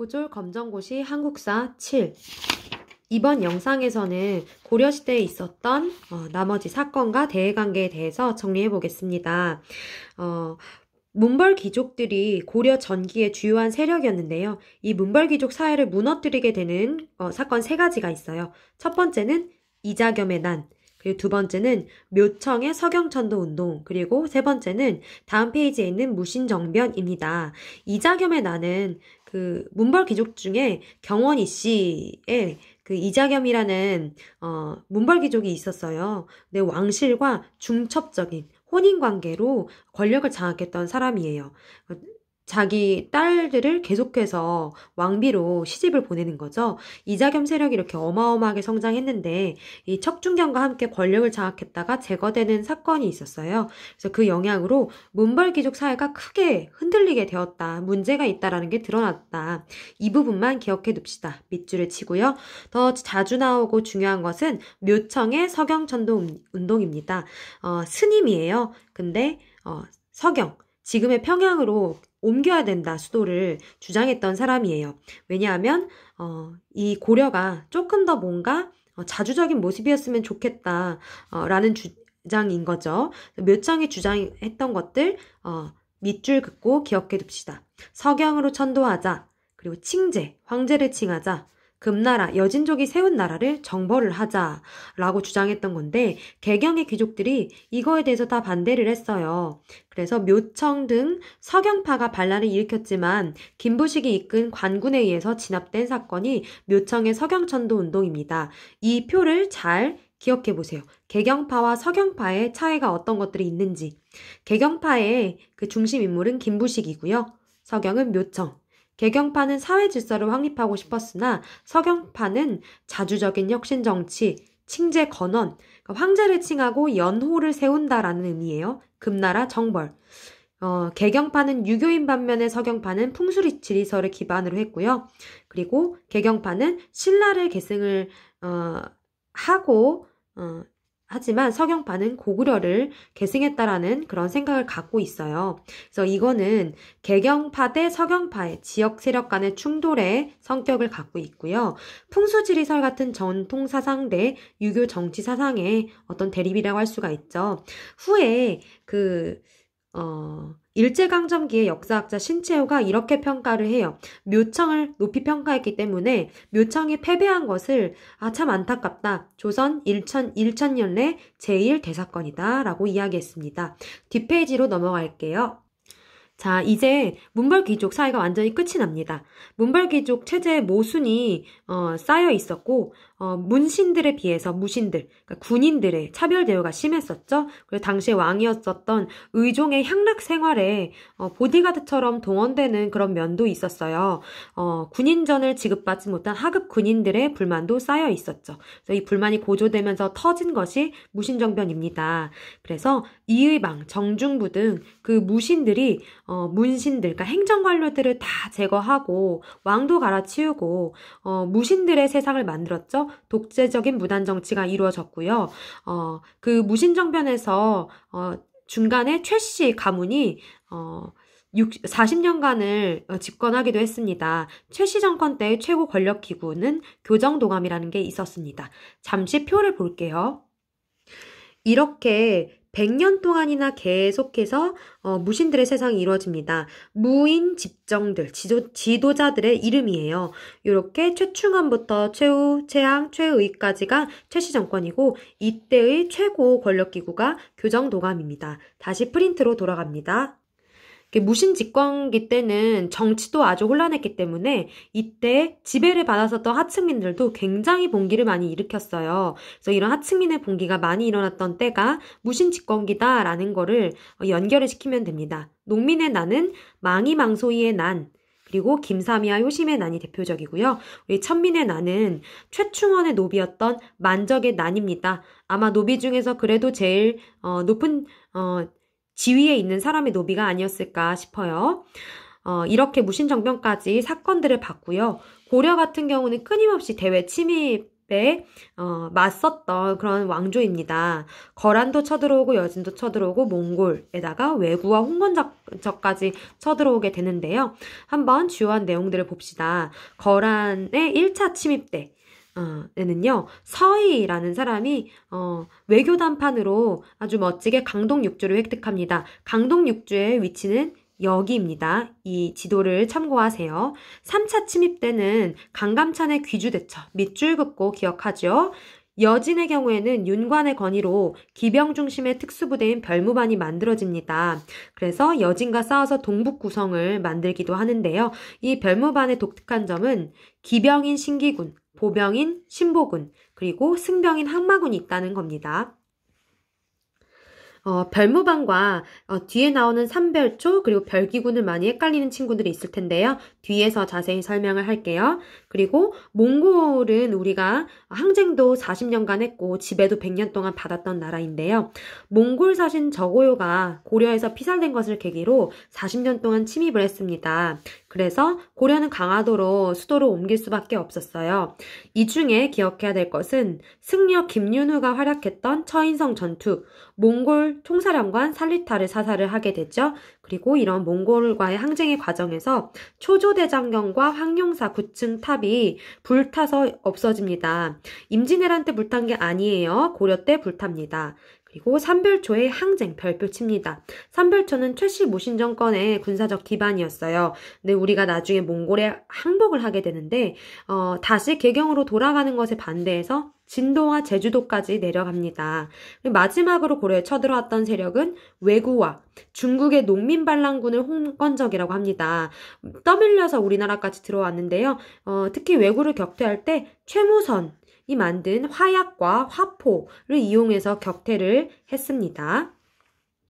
고졸 검정고시 한국사 7. 이번 영상에서는 고려시대에 있었던 나머지 사건과 대외관계에 대해서 정리해 보겠습니다. 문벌 귀족들이 고려 전기의 주요한 세력이었는데요. 이 문벌 귀족 사회를 무너뜨리게 되는 사건 3가지가 있어요. 첫 번째는 이자겸의 난, 그리고 두 번째는 묘청의 서경천도 운동, 그리고 세 번째는 다음 페이지에 있는 무신정변입니다. 이자겸의 난은 그 문벌 귀족 중에 경원이 씨의 그 이자겸이라는 문벌 귀족이 있었어요. 근데 왕실과 중첩적인 혼인관계로 권력을 장악했던 사람이에요. 자기 딸들을 계속해서 왕비로 시집을 보내는 거죠. 이자겸 세력이 이렇게 어마어마하게 성장했는데 이 척준경과 함께 권력을 장악했다가 제거되는 사건이 있었어요. 그래서 그 영향으로 문벌귀족 사회가 크게 흔들리게 되었다. 문제가 있다라는 게 드러났다. 이 부분만 기억해 둡시다. 밑줄을 치고요. 더 자주 나오고 중요한 것은 묘청의 서경천도 운동입니다. 스님이에요. 근데 서경, 지금의 평양으로 옮겨야 된다, 수도를 주장했던 사람이에요. 왜냐하면 이 고려가 조금 더 뭔가 자주적인 모습이었으면 좋겠다 라는 주장인 거죠. 묘청이 주장했던 것들 밑줄 긋고 기억해 둡시다. 서경으로 천도하자, 그리고 칭제, 황제를 칭하자, 금나라, 여진족이 세운 나라를 정벌을 하자라고 주장했던 건데 개경의 귀족들이 이거에 대해서 다 반대를 했어요. 그래서 묘청 등 서경파가 반란을 일으켰지만 김부식이 이끈 관군에 의해서 진압된 사건이 묘청의 서경천도 운동입니다. 이 표를 잘 기억해 보세요. 개경파와 서경파의 차이가 어떤 것들이 있는지. 개경파의 그 중심 인물은 김부식이고요. 서경은 묘청. 개경파는 사회 질서를 확립하고 싶었으나 서경파는 자주적인 혁신 정치, 칭제 건원, 그러니까 황제를 칭하고 연호를 세운다라는 의미예요. 금나라 정벌. 개경파는 유교인 반면에 서경파는 풍수리 지리서를 기반으로 했고요. 그리고 개경파는 신라를 계승을 하고 하지만 서경파는 고구려를 계승했다라는 그런 생각을 갖고 있어요. 그래서 이거는 개경파 대 서경파의 지역 세력 간의 충돌의 성격을 갖고 있고요. 풍수지리설 같은 전통 사상 대 유교 정치 사상의 어떤 대립이라고 할 수가 있죠. 후에 일제강점기의 역사학자 신채호가 이렇게 평가를 해요. 묘청을 높이 평가했기 때문에 묘청이 패배한 것을 참 안타깝다. 조선 1000년내 제1대사건이다 라고 이야기했습니다. 뒷페이지로 넘어갈게요. 자, 이제 문벌귀족 사회가 완전히 끝이 납니다. 문벌귀족 체제의 모순이 쌓여 있었고 문신들에 비해서 무신들, 그러니까 군인들의 차별 대우가 심했었죠. 그리고 당시에 왕이었었던 의종의 향락 생활에 보디가드처럼 동원되는 그런 면도 있었어요. 군인전을 지급받지 못한 하급 군인들의 불만도 쌓여 있었죠. 그래서 이 불만이 고조되면서 터진 것이 무신정변입니다. 그래서 이의방, 정중부 등 그 무신들이 문신들, 그러니까 행정관료들을 다 제거하고 왕도 갈아치우고 무신들의 세상을 만들었죠. 독재적인 무단 정치가 이루어졌고요. 그 무신정변에서 중간에 최씨 가문이 40년간을 집권하기도 했습니다. 최씨 정권 때의 최고 권력 기구는 교정도감이라는 게 있었습니다. 잠시 표를 볼게요. 이렇게 100년 동안이나 계속해서 무신들의 세상이 이루어집니다. 무인 집정들, 지도자들의 이름이에요. 이렇게 최충원부터 최후, 최항, 최의까지가 최씨 정권이고 이때의 최고 권력기구가 교정도감입니다. 다시 프린트로 돌아갑니다. 무신 집권기 때는 정치도 아주 혼란했기 때문에 이때 지배를 받았었던 하층민들도 굉장히 봉기를 많이 일으켰어요. 그래서 이런 하층민의 봉기가 많이 일어났던 때가 무신 집권기다라는 거를 연결을 시키면 됩니다. 농민의 난은 망이망소이의 난, 그리고 김삼이와 효심의 난이 대표적이고요. 우리 천민의 난은 최충원의 노비였던 만적의 난입니다. 아마 노비 중에서 그래도 제일 높은 지위에 있는 사람의 노비가 아니었을까 싶어요. 이렇게 무신정변까지 사건들을 봤고요. 고려 같은 경우는 끊임없이 대외 침입 침입에 맞섰던 그런 왕조입니다. 거란도 쳐들어오고 여진도 쳐들어오고 몽골에다가 왜구와 홍건적까지 쳐들어오게 되는데요. 한번 주요한 내용들을 봅시다. 거란의 1차 침입 때 에는요, 서희라는 사람이 외교 단판으로 아주 멋지게 강동 6주를 획득합니다. 강동 6주의 위치는 여기입니다. 이 지도를 참고하세요. 3차 침입 때는 강감찬의 귀주대처, 밑줄 긋고 기억하죠. 여진의 경우에는 윤관의 건의로 기병 중심의 특수부대인 별무반이 만들어집니다. 그래서 여진과 싸워서 동북구성을 만들기도 하는데요. 이 별무반의 독특한 점은 기병인 신기군, 보병인 신보군, 그리고 승병인 항마군이 있다는 겁니다. 별무반과 뒤에 나오는 삼별초 그리고 별기군을 많이 헷갈리는 친구들이 있을 텐데요. 뒤에서 자세히 설명을 할게요. 그리고 몽골은 우리가 항쟁도 40년간 했고 지배도 100년 동안 받았던 나라인데요. 몽골 사신 저고요가 고려에서 피살된 것을 계기로 40년 동안 침입을 했습니다. 그래서 고려는 강화도로 수도를 옮길 수밖에 없었어요. 이 중에 기억해야 될 것은 승려 김윤후가 활약했던 처인성 전투, 몽골 총사령관 살리타를 사살을 하게 됐죠. 그리고 이런 몽골과의 항쟁의 과정에서 초조대장경과 황룡사 9층 탑이 불타서 없어집니다. 임진왜란 때 불탄 게 아니에요. 고려 때 불탑니다. 그리고 삼별초의 항쟁 별표 칩니다. 삼별초는 최씨 무신 정권의 군사적 기반이었어요. 근데 우리가 나중에 몽골에 항복을 하게 되는데 다시 개경으로 돌아가는 것에 반대해서 진도와 제주도까지 내려갑니다. 마지막으로 고려에 쳐들어왔던 세력은 왜구와 중국의 농민반란군을 홍건적이라고 합니다. 떠밀려서 우리나라까지 들어왔는데요. 특히 왜구를 격퇴할 때 최무선이 만든 화약과 화포를 이용해서 격퇴를 했습니다.